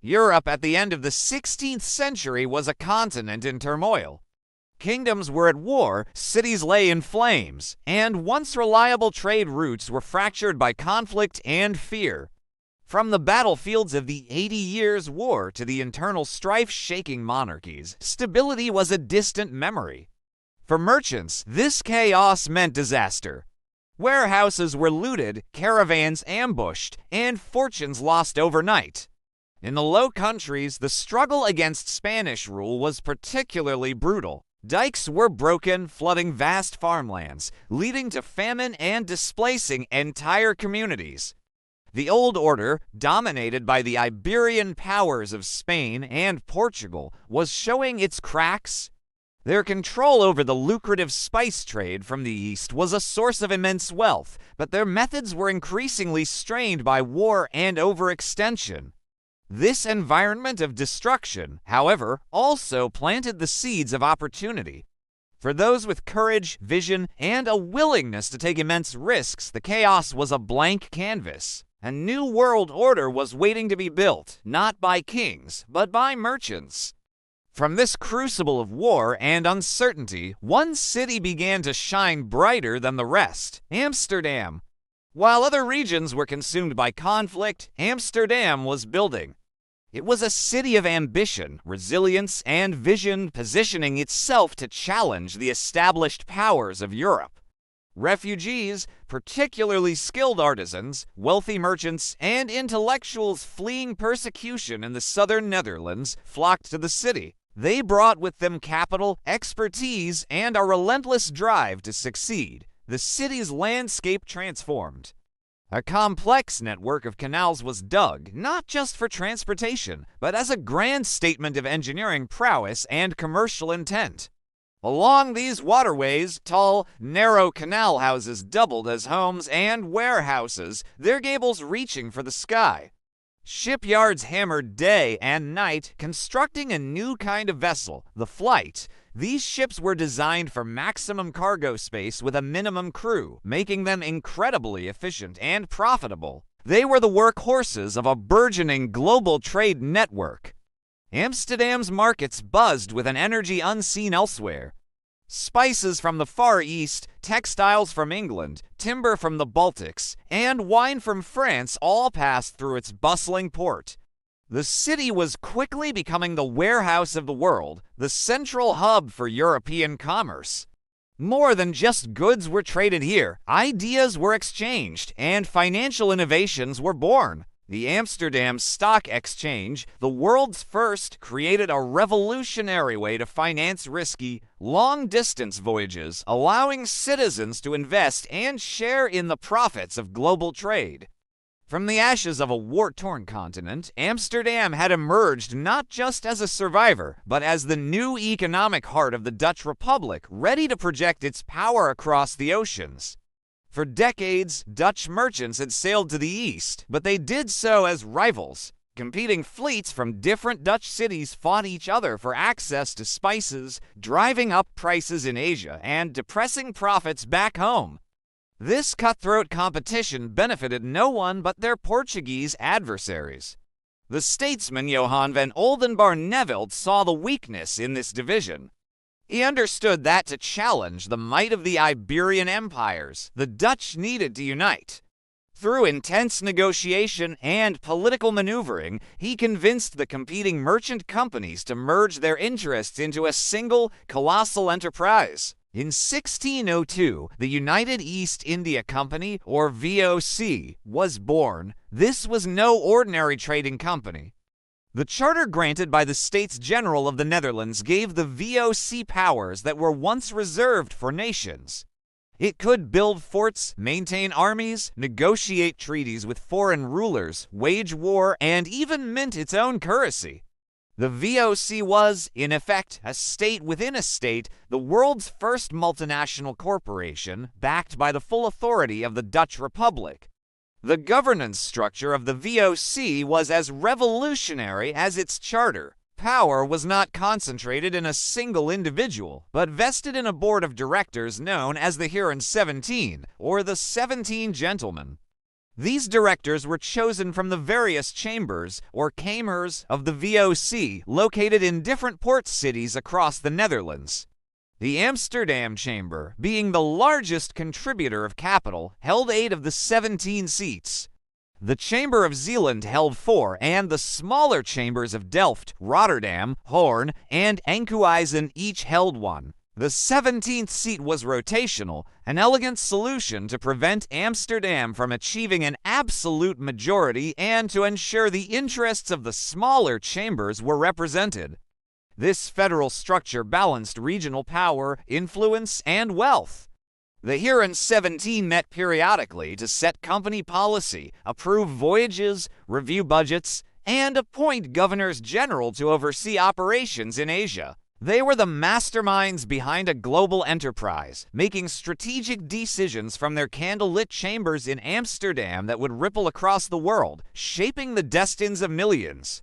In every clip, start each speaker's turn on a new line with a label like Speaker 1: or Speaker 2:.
Speaker 1: Europe at the end of the 16th century was a continent in turmoil. Kingdoms were at war, cities lay in flames, and once reliable trade routes were fractured by conflict and fear. From the battlefields of the 80 Years' War to the internal strife shaking monarchies, stability was a distant memory. For merchants, this chaos meant disaster. Warehouses were looted, caravans ambushed, and fortunes lost overnight. In the Low Countries, the struggle against Spanish rule was particularly brutal. Dikes were broken, flooding vast farmlands, leading to famine and displacing entire communities. The Old Order, dominated by the Iberian powers of Spain and Portugal, was showing its cracks. Their control over the lucrative spice trade from the East was a source of immense wealth, but their methods were increasingly strained by war and overextension. This environment of destruction, however, also planted the seeds of opportunity. For those with courage, vision, and a willingness to take immense risks, the chaos was a blank canvas. A new world order was waiting to be built, not by kings, but by merchants. From this crucible of war and uncertainty, one city began to shine brighter than the rest: Amsterdam. While other regions were consumed by conflict, Amsterdam was building. It was a city of ambition, resilience, and vision, positioning itself to challenge the established powers of Europe. Refugees, particularly skilled artisans, wealthy merchants, and intellectuals fleeing persecution in the southern Netherlands, flocked to the city. They brought with them capital, expertise, and a relentless drive to succeed. The city's landscape transformed. A complex network of canals was dug, not just for transportation, but as a grand statement of engineering prowess and commercial intent. Along these waterways, tall, narrow canal houses doubled as homes and warehouses, their gables reaching for the sky. Shipyards hammered day and night, constructing a new kind of vessel, the flight. These ships were designed for maximum cargo space with a minimum crew, making them incredibly efficient and profitable. They were the workhorses of a burgeoning global trade network. Amsterdam's markets buzzed with an energy unseen elsewhere. Spices from the Far East, textiles from England, timber from the Baltics, and wine from France all passed through its bustling port. The city was quickly becoming the warehouse of the world, the central hub for European commerce. More than just goods were traded here, ideas were exchanged, and financial innovations were born. The Amsterdam Stock Exchange, the world's first, created a revolutionary way to finance risky, long-distance voyages, allowing citizens to invest and share in the profits of global trade. From the ashes of a war-torn continent, Amsterdam had emerged not just as a survivor, but as the new economic heart of the Dutch Republic, ready to project its power across the oceans. For decades, Dutch merchants had sailed to the east, but they did so as rivals. Competing fleets from different Dutch cities fought each other for access to spices, driving up prices in Asia and depressing profits back home. This cutthroat competition benefited no one but their Portuguese adversaries. The statesman Johan van Oldenbarnevelt saw the weakness in this division. He understood that to challenge the might of the Iberian empires, the Dutch needed to unite. Through intense negotiation and political maneuvering, he convinced the competing merchant companies to merge their interests into a single, colossal enterprise. In 1602, the United East India Company, or VOC, was born. This was no ordinary trading company. The charter granted by the States General of the Netherlands gave the VOC powers that were once reserved for nations. It could build forts, maintain armies, negotiate treaties with foreign rulers, wage war, and even mint its own currency. The VOC was, in effect, a state within a state, the world's first multinational corporation, backed by the full authority of the Dutch Republic. The governance structure of the VOC was as revolutionary as its charter. Power was not concentrated in a single individual, but vested in a board of directors known as the Heeren 17, or the 17 Gentlemen. These directors were chosen from the various chambers, or kamers, of the VOC, located in different port cities across the Netherlands. The Amsterdam chamber, being the largest contributor of capital, held 8 of the 17 seats. The Chamber of Zeeland held 4, and the smaller chambers of Delft, Rotterdam, Hoorn, and Enkhuizen each held 1. The 17th seat was rotational, an elegant solution to prevent Amsterdam from achieving an absolute majority and to ensure the interests of the smaller chambers were represented. This federal structure balanced regional power, influence, and wealth. The Heren 17 met periodically to set company policy, approve voyages, review budgets, and appoint governors general to oversee operations in Asia. They were the masterminds behind a global enterprise, making strategic decisions from their candlelit chambers in Amsterdam that would ripple across the world, shaping the destinies of millions.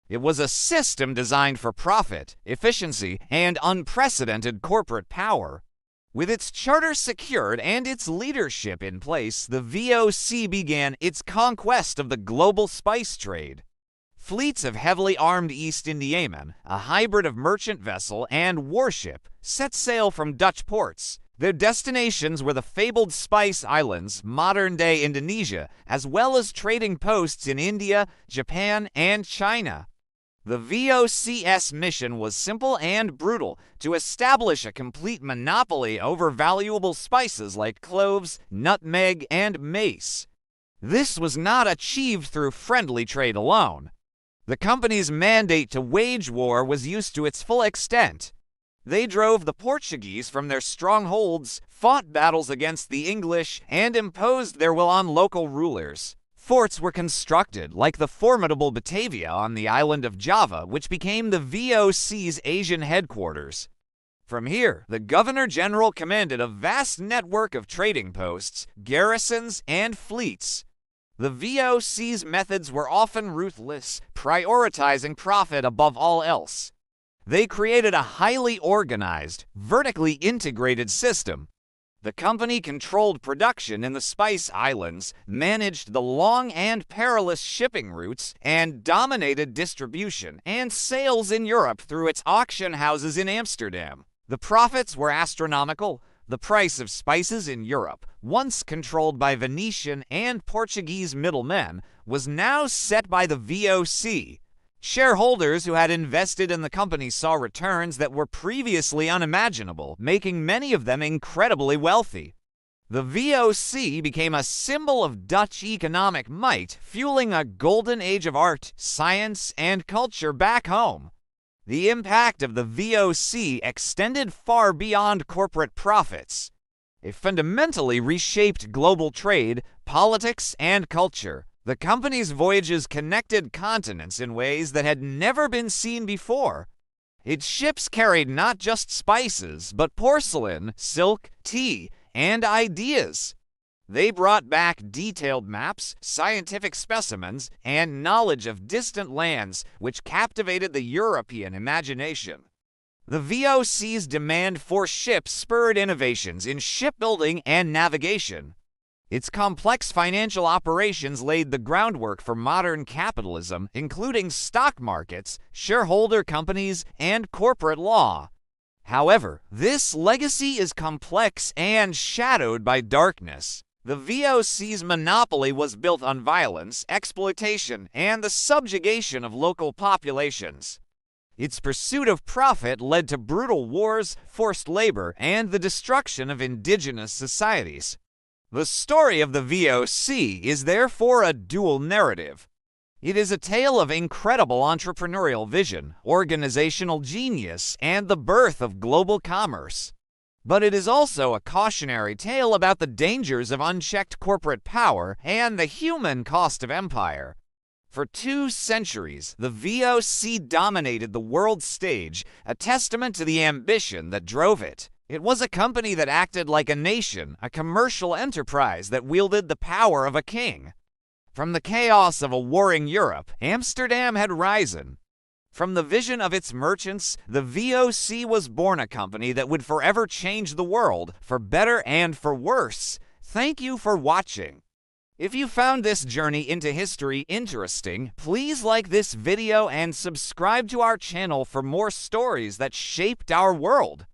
Speaker 1: It was a system designed for profit, efficiency, and unprecedented corporate power. With its charter secured and its leadership in place, the VOC began its conquest of the global spice trade. Fleets of heavily armed East Indiamen, a hybrid of merchant vessel and warship, set sail from Dutch ports. Their destinations were the fabled Spice Islands, modern-day Indonesia, as well as trading posts in India, Japan, and China. The VOC's mission was simple and brutal: to establish a complete monopoly over valuable spices like cloves, nutmeg, and mace. This was not achieved through friendly trade alone. The company's mandate to wage war was used to its full extent. They drove the Portuguese from their strongholds, fought battles against the English, and imposed their will on local rulers. Forts were constructed, like the formidable Batavia on the island of Java, which became the VOC's Asian headquarters. From here, the Governor-General commanded a vast network of trading posts, garrisons, and fleets. The VOC's methods were often ruthless, prioritizing profit above all else. They created a highly organized, vertically integrated system. The company controlled production in the Spice Islands, managed the long and perilous shipping routes, and dominated distribution and sales in Europe through its auction houses in Amsterdam. The profits were astronomical. The price of spices in Europe, once controlled by Venetian and Portuguese middlemen, was now set by the VOC. Shareholders who had invested in the company saw returns that were previously unimaginable, making many of them incredibly wealthy. The VOC became a symbol of Dutch economic might, fueling a golden age of art, science, and culture back home. The impact of the VOC extended far beyond corporate profits. It fundamentally reshaped global trade, politics, and culture. The company's voyages connected continents in ways that had never been seen before. Its ships carried not just spices, but porcelain, silk, tea, and ideas. They brought back detailed maps, scientific specimens, and knowledge of distant lands, which captivated the European imagination. The VOC's demand for ships spurred innovations in shipbuilding and navigation. Its complex financial operations laid the groundwork for modern capitalism, including stock markets, shareholder companies, and corporate law. However, this legacy is complex and shadowed by darkness. The VOC's monopoly was built on violence, exploitation, and the subjugation of local populations. Its pursuit of profit led to brutal wars, forced labor, and the destruction of indigenous societies. The story of the VOC is therefore a dual narrative. It is a tale of incredible entrepreneurial vision, organizational genius, and the birth of global commerce. But it is also a cautionary tale about the dangers of unchecked corporate power and the human cost of empire. For 2 centuries, the VOC dominated the world stage, a testament to the ambition that drove it. It was a company that acted like a nation, a commercial enterprise that wielded the power of a king. From the chaos of a warring Europe, Amsterdam had risen. From the vision of its merchants, the VOC was born a company that would forever change the world, for better and for worse. Thank you for watching. If you found this journey into history interesting, please like this video and subscribe to our channel for more stories that shaped our world.